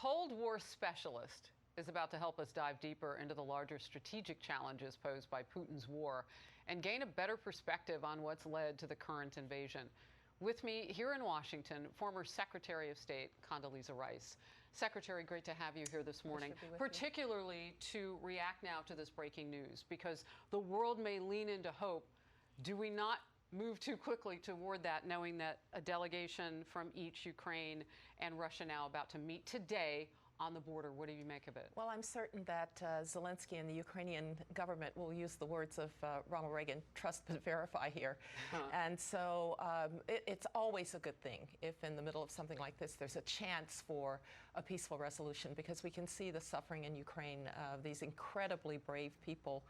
Cold War specialist is about to help us dive deeper into the larger strategic challenges posed by Putin's war and gain a better perspective on what's led to the current invasion. With me here in Washington, former Secretary of State Condoleezza Rice. Secretary, great to have you here this morning, particularly to react now to this breaking news, because the world may lean into hope. Do we not move too quickly toward that, knowing that a delegation from each Ukraine and Russia now about to meet today on the border? What do you make of it? Well, I'm certain that Zelensky and the Ukrainian government will use the words of Ronald Reagan, trust but verify here. And so it's always a good thing if in the middle of something like this there's a chance for a peaceful resolution, because we can see the suffering in Ukraine, these incredibly brave people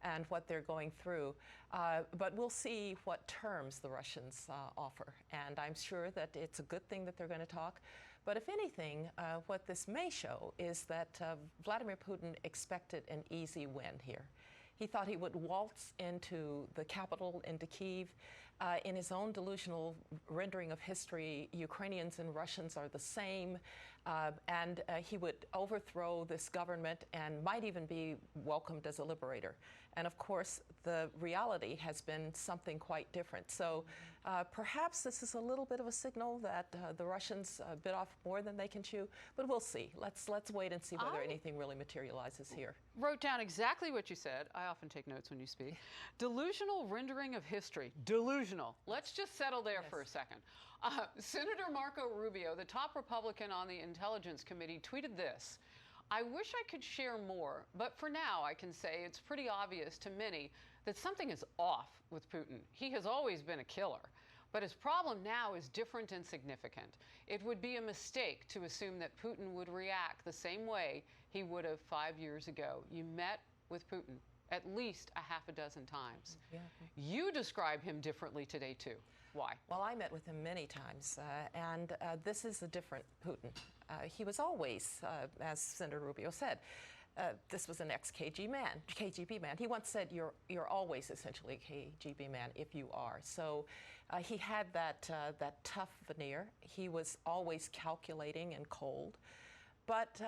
and what they're going through. But we'll see what terms the Russians offer. And I'm sure that it's a good thing that they're going to talk. But if anything, what this may show is that Vladimir Putin expected an easy win here. He thought he would waltz into the capital, into Kyiv. In his own delusional rendering of history, Ukrainians and Russians are the same, and he would overthrow this government and might even be welcomed as a liberator. And of course, the reality has been something quite different. So perhaps this is a little bit of a signal that the Russians bit off more than they can chew, but we'll see. Let's wait and see whether anything really materializes here. Wrote down exactly what you said. I often take notes when you speak. Delusional rendering of history. Delusional. Let's just settle there for a second. Senator Marco Rubio, the top Republican on the Intelligence Committee, tweeted this: "I wish I could share more, but for now I can say it's pretty obvious to many that something is off with Putin. He has always been a killer. But his problem now is different and significant. It would be a mistake to assume that Putin would react the same way he would have 5 years ago." You met with Putin at least a half a dozen times. Yeah. You describe him differently today, too. Why? Well, I met with him many times, and this is a different Putin. He was always, as Senator Rubio said, this was an ex-KGB man. He once said, "You're always essentially a KGB man if you are." So he had that tough veneer. He was always calculating and cold. But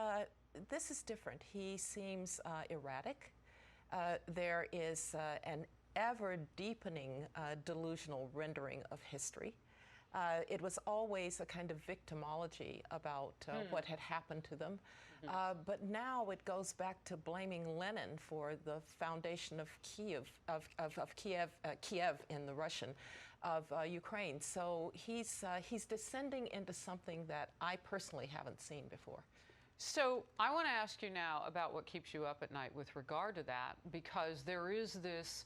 this is different. He seems erratic. There is an ever-deepening delusional rendering of history. It was always a kind of victimology about what had happened to them. But now it goes back to blaming Lenin for the foundation of Kiev in the Russian, of Ukraine. So he's descending into something that I personally haven't seen before. So I want to ask you now about what keeps you up at night with regard to that, because there is this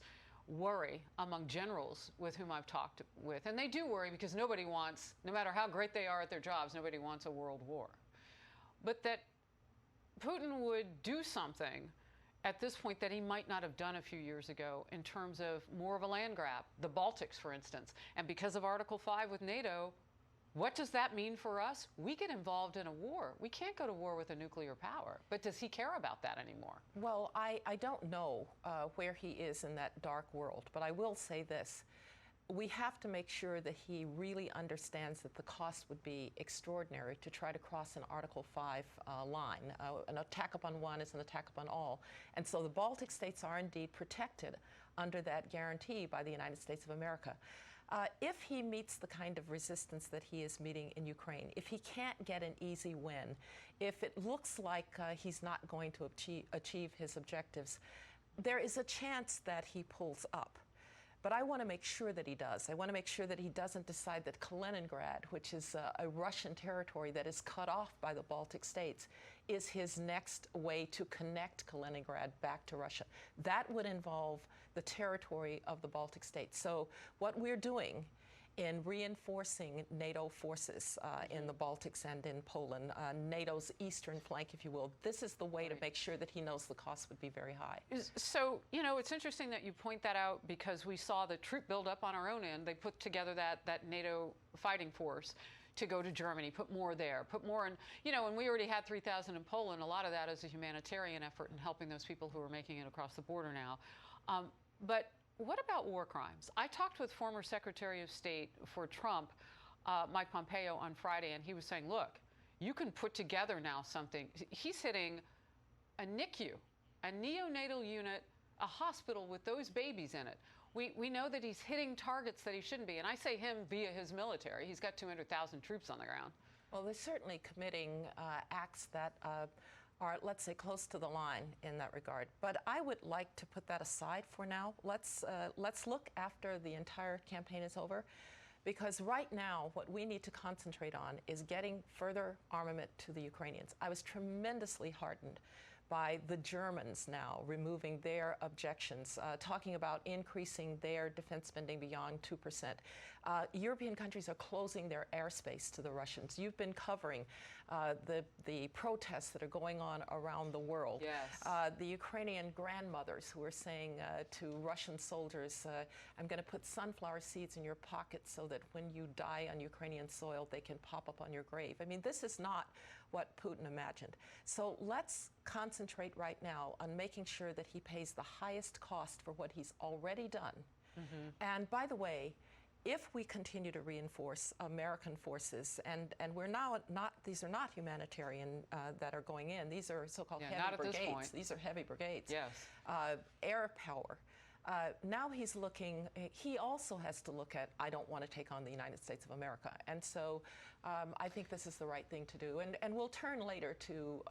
worry among generals with whom I've talked with, and they do worry because nobody wants, no matter how great they are at their jobs, nobody wants a world war. But that Putin would do something at this point that he might not have done a few years ago in terms of more of a land grab, the Baltics, for instance. And because of Article 5 with NATO, what does that mean for us? We get involved in a war. We can't go to war with a nuclear power. But does he care about that anymore? Well, I don't know where he is in that dark world, but I will say this. We have to make sure that he really understands that the cost would be extraordinary to try to cross an Article 5 line. An attack upon one is an attack upon all. And so the Baltic states are indeed protected under that guarantee by the United States of America. If he meets the kind of resistance that he is meeting in Ukraine, if he can't get an easy win, if it looks like he's not going to achieve his objectives, there is a chance that he pulls up. But I want to make sure that he does. I want to make sure that he doesn't decide that Kaliningrad, which is a Russian territory that is cut off by the Baltic states, is his next way to connect Kaliningrad back to Russia. That would involve the territory of the Baltic states. So what we're doing in reinforcing NATO forces in the Baltics and in Poland, NATO's eastern flank, if you will, this is the way to make sure that he knows the cost would be very high. So, you know, it's interesting that you point that out, because we saw the troop buildup on our own end. They put together that NATO fighting force to go to Germany, put more there, put more in, you know, and we already had 3,000 in Poland. A lot of that is a humanitarian effort in helping those people who are making it across the border now. But what about war crimes? I talked with former Secretary of State for Trump, Mike Pompeo, on Friday, and he was saying, look, you can put together now something. He's hitting a NICU, a neonatal unit, a hospital with those babies in it. We know that he's hitting targets that he shouldn't be. And I say him via his military. He's got 200,000 troops on the ground. Well, they're certainly committing acts that are, let's say, close to the line in that regard. But I would like to put that aside for now. Let's look after the entire campaign is over. Because right now, what we need to concentrate on is getting further armament to the Ukrainians. I was tremendously heartened by the Germans now removing their objections, talking about increasing their defense spending beyond 2%. European countries are closing their airspace to the Russians. You've been covering the protests that are going on around the world. Yes. The Ukrainian grandmothers who are saying to Russian soldiers, I'm going to put sunflower seeds in your pocket so that when you die on Ukrainian soil, they can pop up on your grave. I mean, this is not what Putin imagined. So let's concentrate right now on making sure that he pays the highest cost for what he's already done. And by the way, if we continue to reinforce American forces, and we're now not, these are not humanitarian that are going in, these are so-called heavy brigades. These are heavy brigades. Yes. Air power. Now he's looking, he also has to look at, I don't want to take on the United States of America. And so I think this is the right thing to do. And we'll turn later to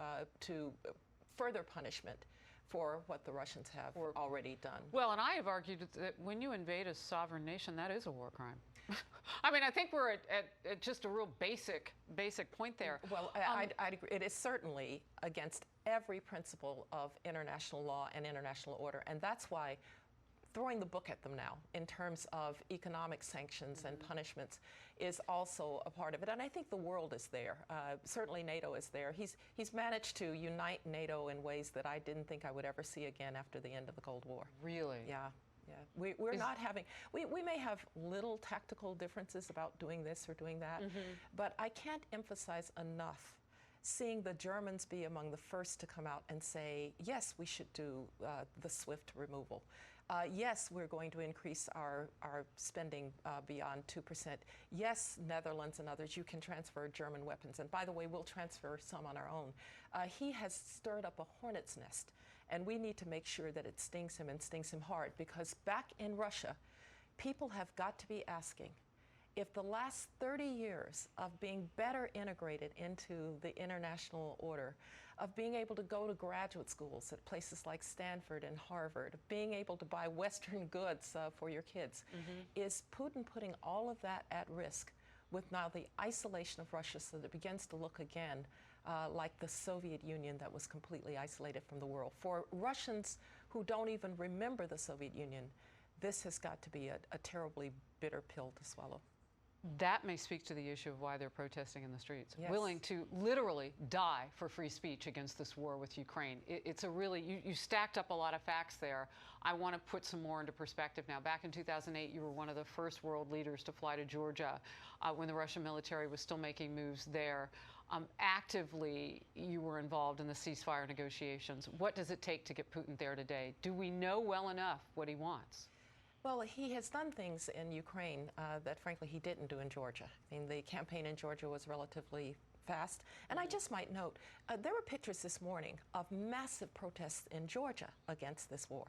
further punishment for what the Russians have already done. Well, and I have argued that when you invade a sovereign nation, that is a war crime. I mean, I think we're at just a real basic point there. Well, I'd agree. It is certainly against every principle of international law and international order. And that's why throwing the book at them now in terms of economic sanctions and punishments is also a part of it. And I think the world is there. Certainly NATO is there. He's managed to unite NATO in ways that I didn't think I would ever see again after the end of the Cold War. Really? Yeah. Yeah. We're not having, we may have little tactical differences about doing this or doing that, but I can't emphasize enough seeing the Germans be among the first to come out and say, yes, we should do the swift removal. Yes, we're going to increase our spending beyond 2%. Yes, Netherlands and others, you can transfer German weapons. And by the way, we'll transfer some on our own. He has stirred up a hornet's nest. And we need to make sure that it stings him and stings him hard. Because back in Russia, people have got to be asking, if the last 30 years of being better integrated into the international order, of being able to go to graduate schools at places like Stanford and Harvard, of being able to buy Western goods for your kids, is Putin putting all of that at risk with now the isolation of Russia so that it begins to look again like the Soviet Union that was completely isolated from the world. For Russians who don't even remember the Soviet Union, this has got to be a terribly bitter pill to swallow. That may speak to the issue of why they're protesting in the streets, yes. willing to literally die for free speech against this war with Ukraine. It's a really, you stacked up a lot of facts there. I want to put some more into perspective now. Back in 2008, you were one of the first world leaders to fly to Georgia when the Russian military was still making moves there. Actively, you were involved in the ceasefire negotiations. What does it take to get Putin there today? Do we know well enough what he wants? Well, he has done things in Ukraine that, frankly, he didn't do in Georgia. I mean, the campaign in Georgia was relatively fast. And I just might note, there were pictures this morning of massive protests in Georgia against this war.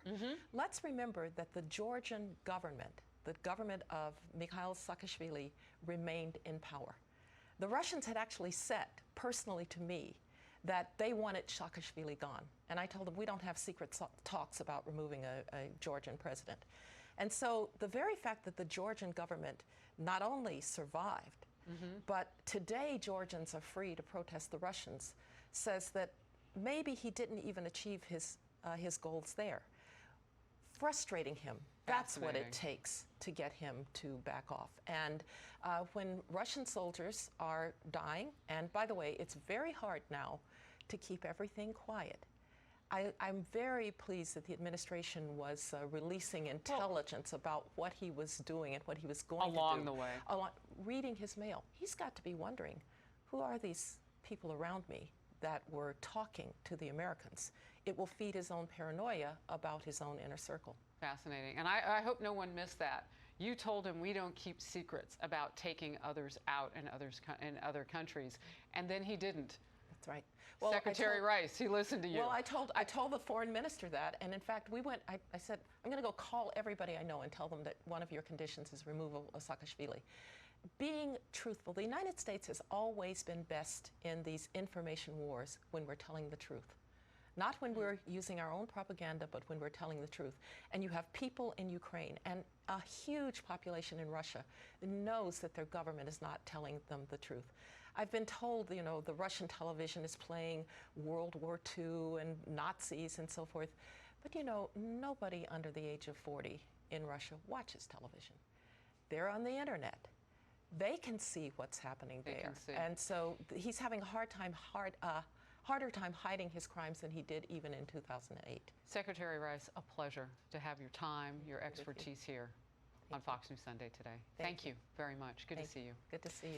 Let's remember that the Georgian government, the government of Mikhail Saakashvili, remained in power. The Russians had actually said, personally to me, that they wanted Saakashvili gone. And I told them, we don't have secret talks about removing a Georgian president. And so the very fact that the Georgian government not only survived, but today Georgians are free to protest the Russians, says that maybe he didn't even achieve his goals there. Frustrating him, that's what it takes to get him to back off. And when Russian soldiers are dying, and by the way, it's very hard now to keep everything quiet. I'm very pleased that the administration was releasing intelligence about what he was doing and what he was going to do. Along the way. Reading his mail. He's got to be wondering, who are these people around me that were talking to the Americans? It will feed his own paranoia about his own inner circle. Fascinating. And I hope no one missed that. You told him we don't keep secrets about taking others out in other countries, and then he didn't. That's right. Well, Secretary Rice, he listened to you. Well, I told the foreign minister that, and in fact, I said, I'm going to go call everybody I know and tell them that one of your conditions is removal of Saakashvili. Being truthful, the United States has always been best in these information wars when we're telling the truth. Not when we're using our own propaganda, but when we're telling the truth. And you have people in Ukraine and a huge population in Russia that knows that their government is not telling them the truth. I've been told, you know, the Russian television is playing World War II and Nazis and so forth. But, you know, nobody under the age of 40 in Russia watches television. They're on the internet. They can see what's happening there. They can see. And so he's having a harder time hiding his crimes than he did even in 2008. Secretary Rice, a pleasure to have your time, your expertise here on Fox News Sunday today. Thank you very much. Good to see you. Good to see you.